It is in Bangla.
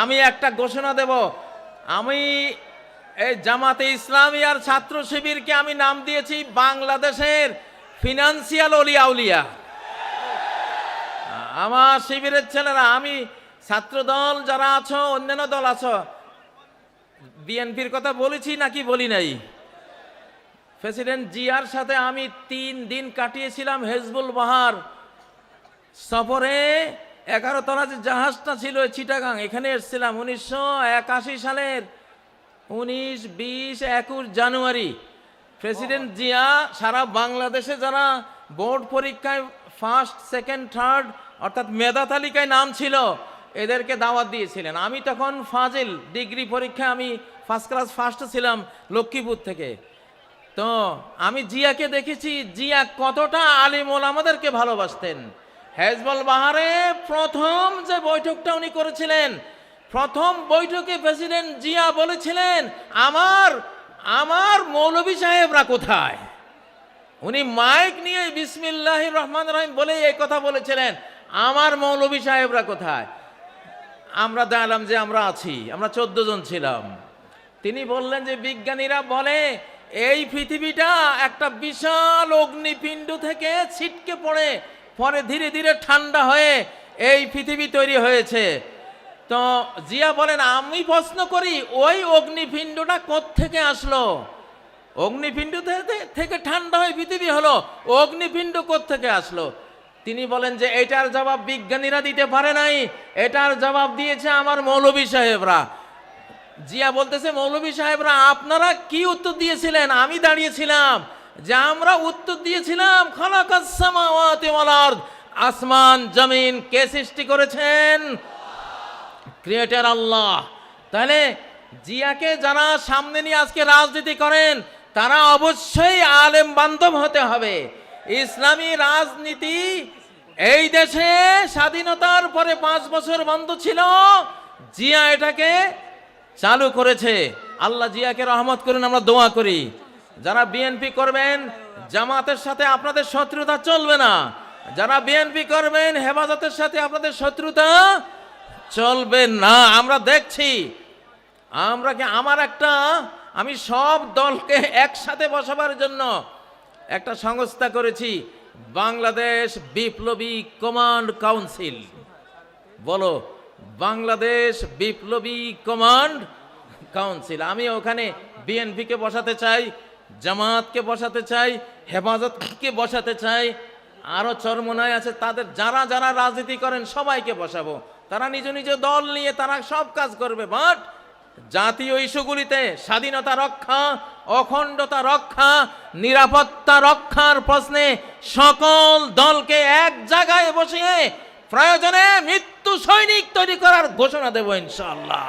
আমি একটা ঘোষণা দেব, আমি এই জামাতে ইসলামী আর ছাত্র শিবিরকে আমি নাম দিয়েছি বাংলাদেশের ফিনান্সিয়াল অলিয়া উলিয়া। আমার শিবিরের ছেলেরা, আমি ছাত্র দল যারা আছো, অন্যান্য দল আছো, বিএনপির কথা বলেছি নাকি বলি নাই? প্রেসিডেন্ট জিয়ার সাথে আমি 3 দিন কাটিয়েছিলাম হেজবুল বাহার সফরে। 11 তলা যে জাহাজটা ছিল চিটাগাং, এখানে এসেছিলাম 1981 সালের 19, 20, 21 জানুয়ারি। প্রেসিডেন্ট জিয়া সারা বাংলাদেশে যারা বোর্ড পরীক্ষায় ফার্স্ট, সেকেন্ড, থার্ড অর্থাৎ মেধা তালিকায় নাম ছিল, এদেরকে দাওয়াত দিয়েছিলেন। আমি তখন ফাজিল ডিগ্রি পরীক্ষায় আমি ফার্স্ট ক্লাস ফার্স্ট ছিলাম লক্ষ্মীপুর থেকে। তো আমি জিয়াকে দেখেছি, জিয়া কতটা আলিম ওলামাদেরকে ভালোবাসতেন। হেজবুল বাহারে প্রথম যে বৈঠকটা উনি করেছিলেন, প্রথম বৈঠকে প্রেসিডেন্ট জিয়া বলেছিলেন, আমার মৌলভী সাহেবরা কোথায়? উনি মাইক নিয়ে বিসমিল্লাহির রহমানির রহিম বলে এই কথা বলেছিলেন, আমার মৌলভী সাহেবরা কোথায়? আমরা জানলাম যে আমরা আছি, আমরা 14 জন ছিলাম। তিনি বললেন যে বিজ্ঞানীরা বলে এই পৃথিবীটা একটা বিশাল অগ্নিপিণ্ড থেকে ছিটকে পড়ে পরে ধীরে ধীরে ঠান্ডা হয়ে এই পৃথিবী তৈরি হয়েছে। তো জিয়া বলেন, আমি প্রশ্ন করি ওই অগ্নিপিণ্ডটা কোত্থেকে আসলো? অগ্নিপিণ্ড থেকে ঠান্ডা হয়ে পৃথিবী হলো, অগ্নিপিণ্ড কোত্থেকে আসলো? তিনি বলেন যে এটার জবাব বিজ্ঞানীরা দিতে পারে নাই, এটার জবাব দিয়েছে আমার মৌলভী সাহেবরা। জিয়া বলতেছে, মৌলভী সাহেবরা আপনারা কি উত্তর দিয়েছিলেন? আমি দাঁড়িয়েছিলাম যে আমরা উত্তর দিয়েছিলাম খালাকাস সামাওয়াতি ওয়াল আরদ, আসমান জমিন কে সৃষ্টি করেছেন? ক্রিয়েটর আল্লাহ। তাহলে জিয়াকে যারা সামনে নিয়ে আজকে রাজনীতি করেন, তারা অবশ্যই আলেম বান্ধব হতে হবে। ইসলামী রাজনীতি এই দেশে স্বাধীনতার পরে 5 বছর বন্ধ ছিল, জিয়া এটাকে চালু করেছে। আল্লাহ জিয়াকে রহমত করুন, আমরা দোয়া করি। যারা বিএনপি করবেন, জামাতের সাথে আপনাদের শত্রুতা চলবে না। যারা বিএনপি করবেন, হেফাজতের সাথে আপনাদের শত্রুতা চলবে না। আমরা দেখছি, আমি সব দলকে একসাথে বসাবার জন্য একটা সংস্থা করেছি, বাংলাদেশ বিপ্লবী কমান্ড কাউন্সিল। বলো, বাংলাদেশ বিপ্লবী কমান্ড কাউন্সিল। আমি ওখানে বিএনপিকে বসাতে চাই, জামাতকে বসাতে চাই, হেফাজতকে বসাতে চাই, আরো চরমনায় আছে তাদের, যারা যারা রাজনীতি করেন সবাইকে বসাবো। তারা নিজ নিজ দল নিয়ে তারা সব কাজ করবে, বাট জাতীয় ইস্যুগুলিতে স্বাধীনতা রক্ষা, অখণ্ডতা রক্ষা, নিরাপত্তা রক্ষার প্রশ্নে সকল দলকে এক জায়গায় বসিয়ে প্রয়োজনে মৃত্যু সৈনিক তৈরি করার ঘোষণা দেব ইনশাআল্লাহ।